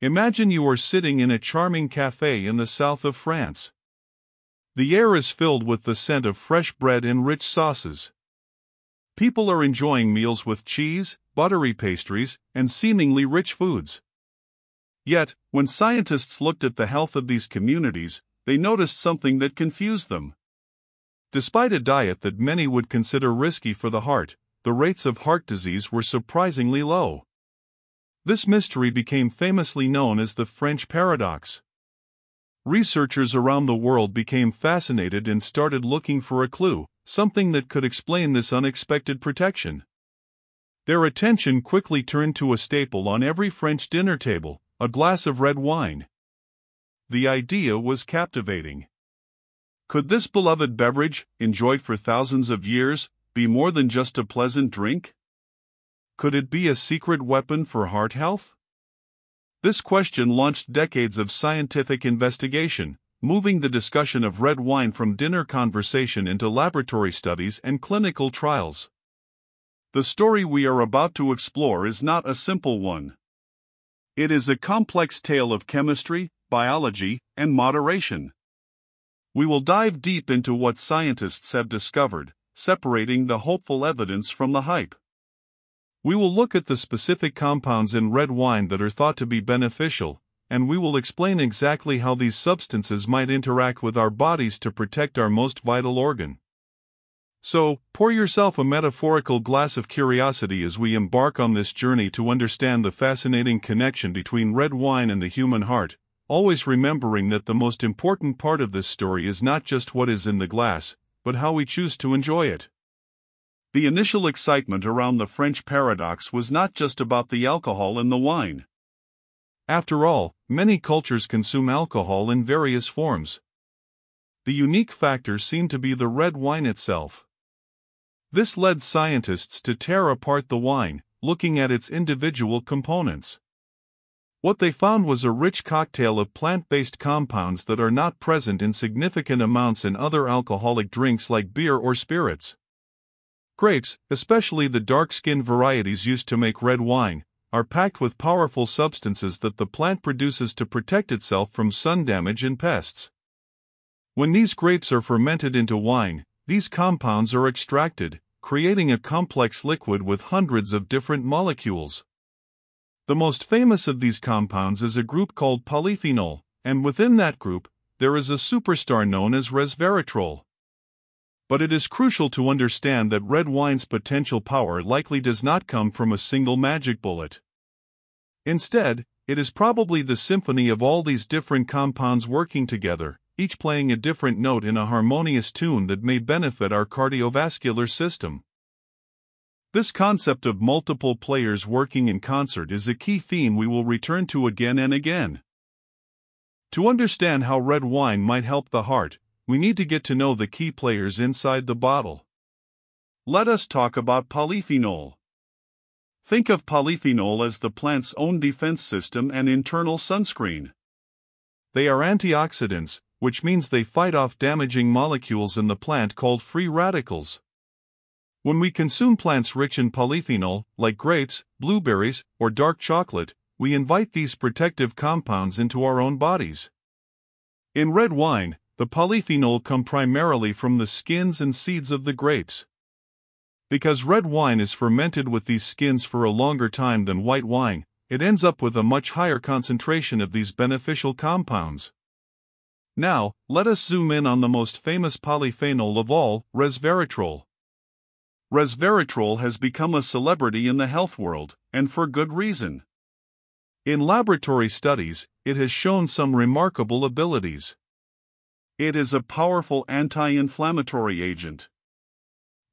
Imagine you are sitting in a charming cafe in the south of France. The air is filled with the scent of fresh bread and rich sauces. People are enjoying meals with cheese, buttery pastries, and seemingly rich foods. Yet, when scientists looked at the health of these communities, they noticed something that confused them. Despite a diet that many would consider risky for the heart, the rates of heart disease were surprisingly low. This mystery became famously known as the French paradox. Researchers around the world became fascinated and started looking for a clue, something that could explain this unexpected protection. Their attention quickly turned to a staple on every French dinner table, a glass of red wine. The idea was captivating. Could this beloved beverage, enjoyed for thousands of years, be more than just a pleasant drink? Could it be a secret weapon for heart health? This question launched decades of scientific investigation, moving the discussion of red wine from dinner conversation into laboratory studies and clinical trials. The story we are about to explore is not a simple one. It is a complex tale of chemistry, biology, and moderation. We will dive deep into what scientists have discovered, separating the hopeful evidence from the hype. We will look at the specific compounds in red wine that are thought to be beneficial, and we will explain exactly how these substances might interact with our bodies to protect our most vital organ. So, pour yourself a metaphorical glass of curiosity as we embark on this journey to understand the fascinating connection between red wine and the human heart, always remembering that the most important part of this story is not just what is in the glass, but how we choose to enjoy it. The initial excitement around the French paradox was not just about the alcohol in the wine. After all, many cultures consume alcohol in various forms. The unique factor seemed to be the red wine itself. This led scientists to tear apart the wine, looking at its individual components. What they found was a rich cocktail of plant-based compounds that are not present in significant amounts in other alcoholic drinks like beer or spirits. Grapes, especially the dark-skinned varieties used to make red wine, are packed with powerful substances that the plant produces to protect itself from sun damage and pests. When these grapes are fermented into wine, these compounds are extracted, creating a complex liquid with hundreds of different molecules. The most famous of these compounds is a group called polyphenol, and within that group, there is a superstar known as resveratrol. But it is crucial to understand that red wine's potential power likely does not come from a single magic bullet. Instead, it is probably the symphony of all these different compounds working together, each playing a different note in a harmonious tune that may benefit our cardiovascular system. This concept of multiple players working in concert is a key theme we will return to again and again. To understand how red wine might help the heart, we need to get to know the key players inside the bottle. Let us talk about polyphenol. Think of polyphenol as the plant's own defense system and internal sunscreen. They are antioxidants, which means they fight off damaging molecules in the plant called free radicals. When we consume plants rich in polyphenol, like grapes, blueberries, or dark chocolate, we invite these protective compounds into our own bodies. In red wine, the polyphenol come primarily from the skins and seeds of the grapes. Because red wine is fermented with these skins for a longer time than white wine, it ends up with a much higher concentration of these beneficial compounds. Now, let us zoom in on the most famous polyphenol of all, resveratrol. Resveratrol has become a celebrity in the health world, and for good reason. In laboratory studies, it has shown some remarkable abilities. It is a powerful anti-inflammatory agent.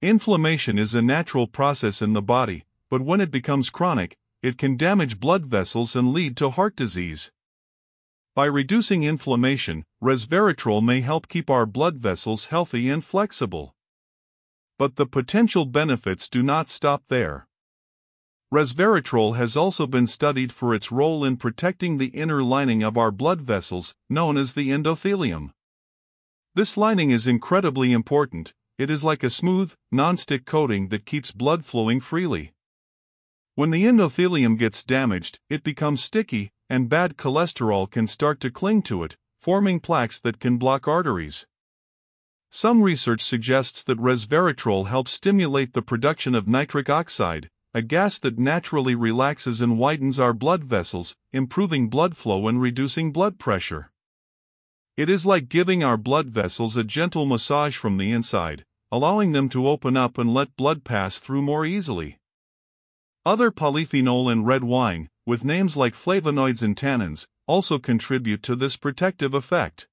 Inflammation is a natural process in the body, but when it becomes chronic, it can damage blood vessels and lead to heart disease. By reducing inflammation, resveratrol may help keep our blood vessels healthy and flexible. But the potential benefits do not stop there. Resveratrol has also been studied for its role in protecting the inner lining of our blood vessels, known as the endothelium. This lining is incredibly important. It is like a smooth, non-stick coating that keeps blood flowing freely. When the endothelium gets damaged, it becomes sticky, and bad cholesterol can start to cling to it, forming plaques that can block arteries. Some research suggests that resveratrol helps stimulate the production of nitric oxide, a gas that naturally relaxes and widens our blood vessels, improving blood flow and reducing blood pressure. It is like giving our blood vessels a gentle massage from the inside, allowing them to open up and let blood pass through more easily. Other polyphenol in red wine, with names like flavonoids and tannins, also contribute to this protective effect.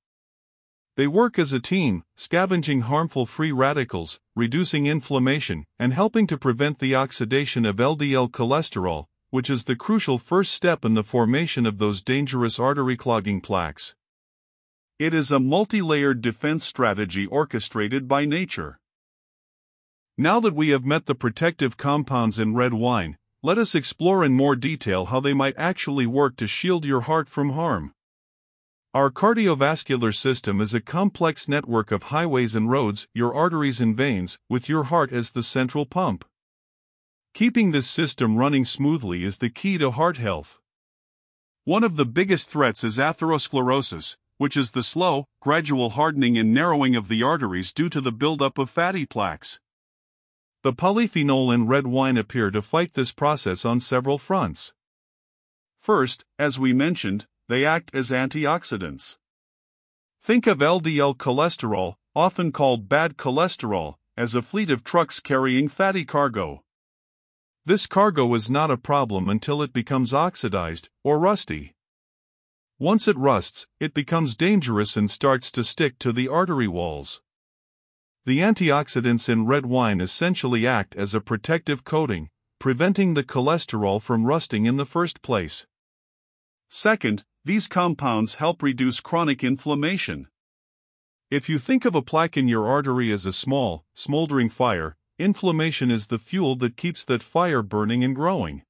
They work as a team, scavenging harmful free radicals, reducing inflammation, and helping to prevent the oxidation of LDL cholesterol, which is the crucial first step in the formation of those dangerous artery-clogging plaques. It is a multi-layered defense strategy orchestrated by nature. Now that we have met the protective compounds in red wine, let us explore in more detail how they might actually work to shield your heart from harm. Our cardiovascular system is a complex network of highways and roads, your arteries and veins, with your heart as the central pump. Keeping this system running smoothly is the key to heart health. One of the biggest threats is atherosclerosis, which is the slow, gradual hardening and narrowing of the arteries due to the buildup of fatty plaques. The polyphenol in red wine appear to fight this process on several fronts. First, as we mentioned, they act as antioxidants. Think of LDL cholesterol, often called bad cholesterol, as a fleet of trucks carrying fatty cargo. This cargo is not a problem until it becomes oxidized or rusty. Once it rusts, it becomes dangerous and starts to stick to the artery walls. The antioxidants in red wine essentially act as a protective coating, preventing the cholesterol from rusting in the first place. Second, these compounds help reduce chronic inflammation. If you think of a plaque in your artery as a small, smoldering fire, inflammation is the fuel that keeps that fire burning and growing.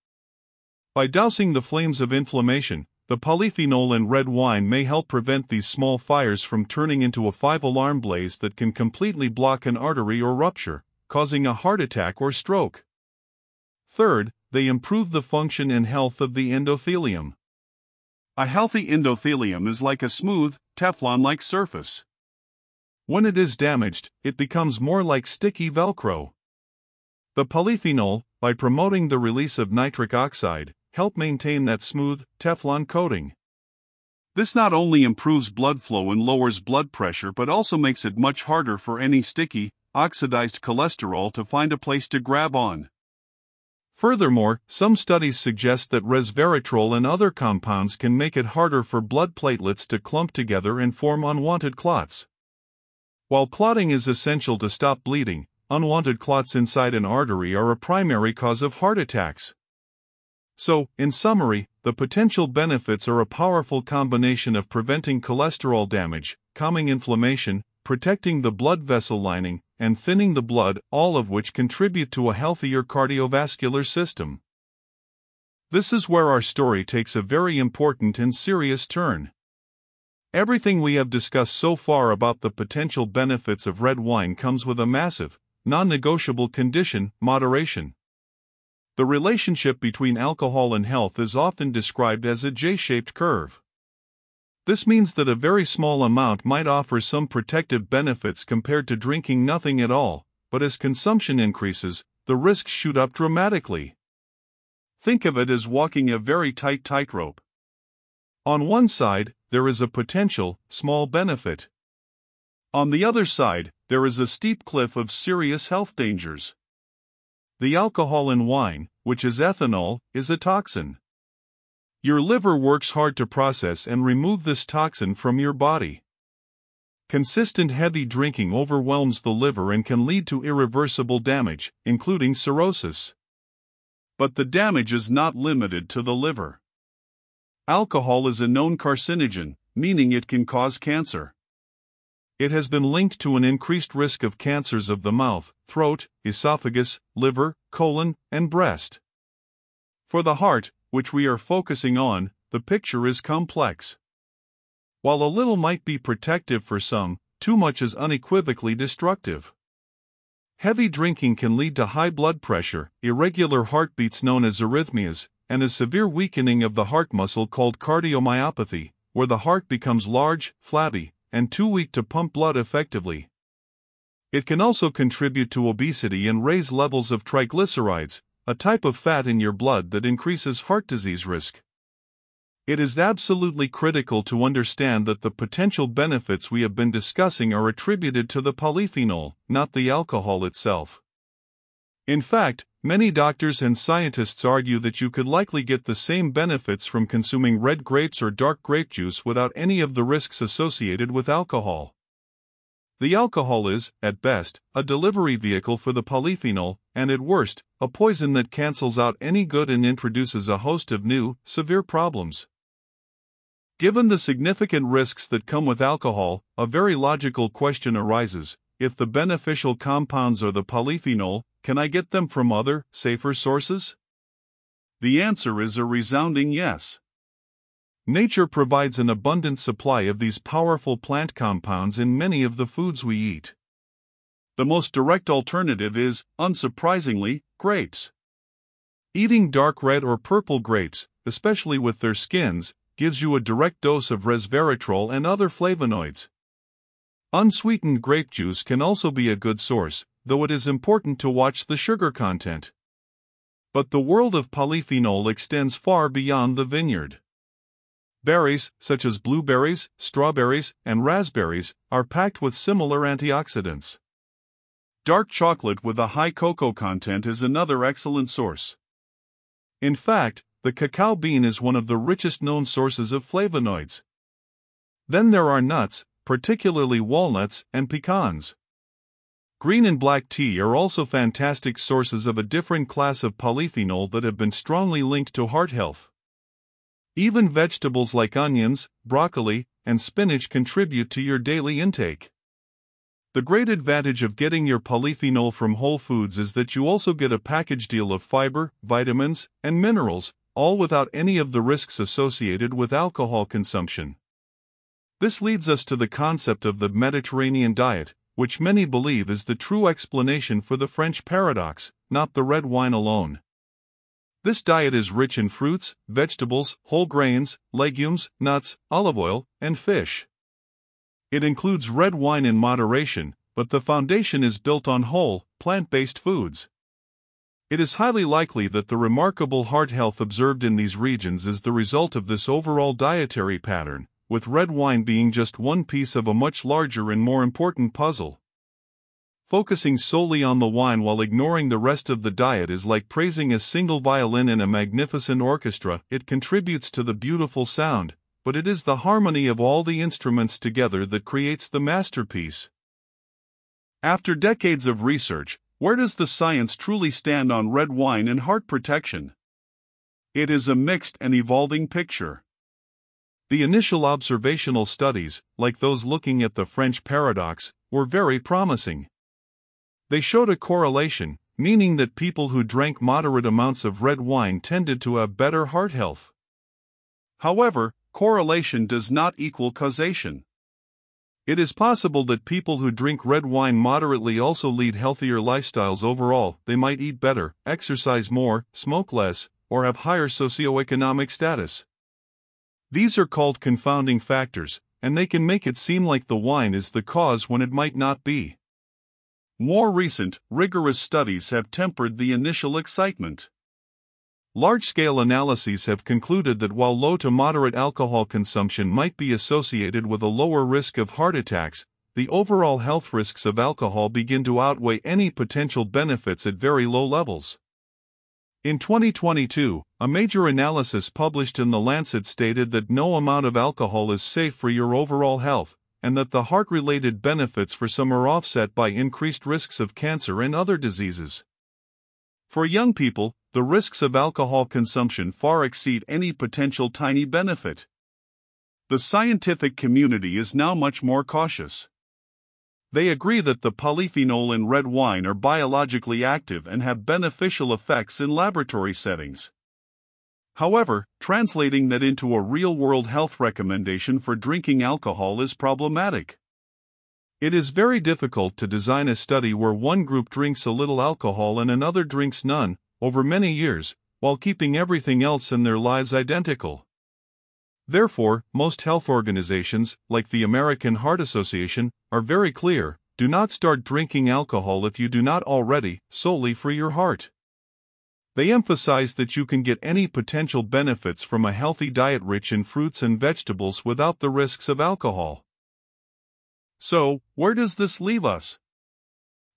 By dousing the flames of inflammation, the polyphenol in red wine may help prevent these small fires from turning into a 5-alarm blaze that can completely block an artery or rupture, causing a heart attack or stroke. Third, they improve the function and health of the endothelium. A healthy endothelium is like a smooth, Teflon-like surface. When it is damaged, it becomes more like sticky Velcro. The polyphenol, by promoting the release of nitric oxide, help maintain that smooth, Teflon coating. This not only improves blood flow and lowers blood pressure but also makes it much harder for any sticky, oxidized cholesterol to find a place to grab on. Furthermore, some studies suggest that resveratrol and other compounds can make it harder for blood platelets to clump together and form unwanted clots. While clotting is essential to stop bleeding, unwanted clots inside an artery are a primary cause of heart attacks. So, in summary, the potential benefits are a powerful combination of preventing cholesterol damage, calming inflammation, protecting the blood vessel lining, and thinning the blood, all of which contribute to a healthier cardiovascular system. This is where our story takes a very important and serious turn. Everything we have discussed so far about the potential benefits of red wine comes with a massive, non-negotiable condition: moderation. The relationship between alcohol and health is often described as a J-shaped curve. This means that a very small amount might offer some protective benefits compared to drinking nothing at all, but as consumption increases, the risks shoot up dramatically. Think of it as walking a very tight tightrope. On one side, there is a potential, small benefit. On the other side, there is a steep cliff of serious health dangers. The alcohol in wine, which is ethanol, is a toxin. Your liver works hard to process and remove this toxin from your body. Consistent heavy drinking overwhelms the liver and can lead to irreversible damage, including cirrhosis. But the damage is not limited to the liver. Alcohol is a known carcinogen, meaning it can cause cancer. It has been linked to an increased risk of cancers of the mouth, throat, esophagus, liver, colon, and breast. For the heart, which we are focusing on, the picture is complex. While a little might be protective for some, too much is unequivocally destructive. Heavy drinking can lead to high blood pressure, irregular heartbeats known as arrhythmias, and a severe weakening of the heart muscle called cardiomyopathy, where the heart becomes large, flabby, and too weak to pump blood effectively. It can also contribute to obesity and raise levels of triglycerides, a type of fat in your blood that increases heart disease risk. It is absolutely critical to understand that the potential benefits we have been discussing are attributed to the polyphenol, not the alcohol itself. In fact, many doctors and scientists argue that you could likely get the same benefits from consuming red grapes or dark grape juice without any of the risks associated with alcohol. The alcohol is, at best, a delivery vehicle for the polyphenol, and at worst, a poison that cancels out any good and introduces a host of new, severe problems. Given the significant risks that come with alcohol, a very logical question arises: if the beneficial compounds are the polyphenol, can I get them from other, safer sources? The answer is a resounding yes. Nature provides an abundant supply of these powerful plant compounds in many of the foods we eat. The most direct alternative is, unsurprisingly, grapes. Eating dark red or purple grapes, especially with their skins, gives you a direct dose of resveratrol and other flavonoids. Unsweetened grape juice can also be a good source, though it is important to watch the sugar content. But the world of polyphenol extends far beyond the vineyard. Berries, such as blueberries, strawberries, and raspberries, are packed with similar antioxidants. Dark chocolate with a high cocoa content is another excellent source. In fact, the cacao bean is one of the richest known sources of flavonoids. Then there are nuts, particularly walnuts and pecans. Green and black tea are also fantastic sources of a different class of polyphenol that have been strongly linked to heart health. Even vegetables like onions, broccoli, and spinach contribute to your daily intake. The great advantage of getting your polyphenol from whole foods is that you also get a package deal of fiber, vitamins, and minerals, all without any of the risks associated with alcohol consumption. This leads us to the concept of the Mediterranean diet, which many believe is the true explanation for the French paradox, not the red wine alone. This diet is rich in fruits, vegetables, whole grains, legumes, nuts, olive oil, and fish. It includes red wine in moderation, but the foundation is built on whole, plant-based foods. It is highly likely that the remarkable heart health observed in these regions is the result of this overall dietary pattern, with red wine being just one piece of a much larger and more important puzzle. Focusing solely on the wine while ignoring the rest of the diet is like praising a single violin in a magnificent orchestra. It contributes to the beautiful sound, but it is the harmony of all the instruments together that creates the masterpiece. After decades of research, where does the science truly stand on red wine and heart protection? It is a mixed and evolving picture. The initial observational studies, like those looking at the French paradox, were very promising. They showed a correlation, meaning that people who drank moderate amounts of red wine tended to have better heart health. However, correlation does not equal causation. It is possible that people who drink red wine moderately also lead healthier lifestyles overall. They might eat better, exercise more, smoke less, or have higher socioeconomic status. These are called confounding factors, and they can make it seem like the wine is the cause when it might not be. More recent, rigorous studies have tempered the initial excitement. Large-scale analyses have concluded that while low to moderate alcohol consumption might be associated with a lower risk of heart attacks, the overall health risks of alcohol begin to outweigh any potential benefits at very low levels. In 2022, a major analysis published in The Lancet stated that no amount of alcohol is safe for your overall health, and that the heart-related benefits for some are offset by increased risks of cancer and other diseases. For young people, the risks of alcohol consumption far exceed any potential tiny benefit. The scientific community is now much more cautious. They agree that the polyphenol in red wine are biologically active and have beneficial effects in laboratory settings. However, translating that into a real-world health recommendation for drinking alcohol is problematic. It is very difficult to design a study where one group drinks a little alcohol and another drinks none, over many years, while keeping everything else in their lives identical. Therefore, most health organizations, like the American Heart Association, are very clear: do not start drinking alcohol if you do not already, solely for your heart. They emphasize that you can get any potential benefits from a healthy diet rich in fruits and vegetables without the risks of alcohol. So, where does this leave us?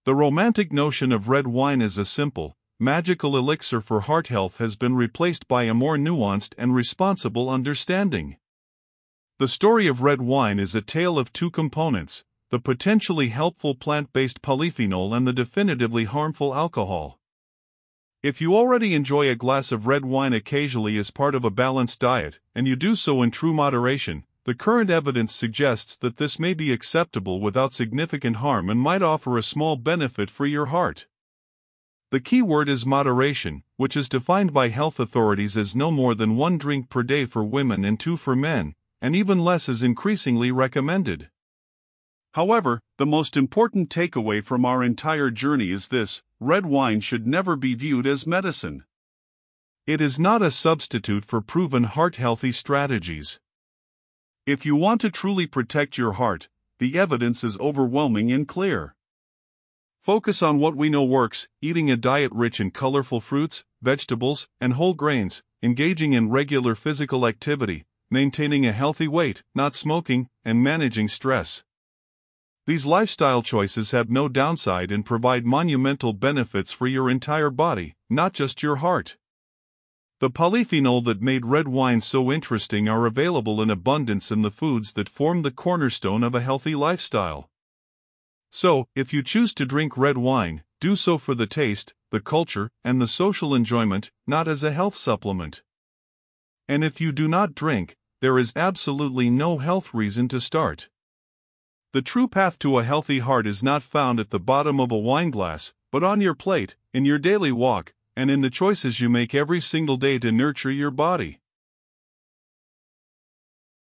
The romantic notion of red wine as a simple, magical elixir for heart health has been replaced by a more nuanced and responsible understanding. The story of red wine is a tale of two components: the potentially helpful plant-based polyphenol and the definitively harmful alcohol. If you already enjoy a glass of red wine occasionally as part of a balanced diet, and you do so in true moderation, the current evidence suggests that this may be acceptable without significant harm and might offer a small benefit for your heart. The key word is moderation, which is defined by health authorities as no more than 1 drink per day for women and 2 for men, and even less is increasingly recommended. However, the most important takeaway from our entire journey is this: red wine should never be viewed as medicine. It is not a substitute for proven heart-healthy strategies. If you want to truly protect your heart, the evidence is overwhelming and clear. Focus on what we know works: eating a diet rich in colorful fruits, vegetables, and whole grains, engaging in regular physical activity, maintaining a healthy weight, not smoking, and managing stress. These lifestyle choices have no downside and provide monumental benefits for your entire body, not just your heart. The polyphenol that made red wine so interesting are available in abundance in the foods that form the cornerstone of a healthy lifestyle. So, if you choose to drink red wine, do so for the taste, the culture, and the social enjoyment, not as a health supplement. And if you do not drink, there is absolutely no health reason to start. The true path to a healthy heart is not found at the bottom of a wine glass, but on your plate, in your daily walk, and in the choices you make every single day to nurture your body.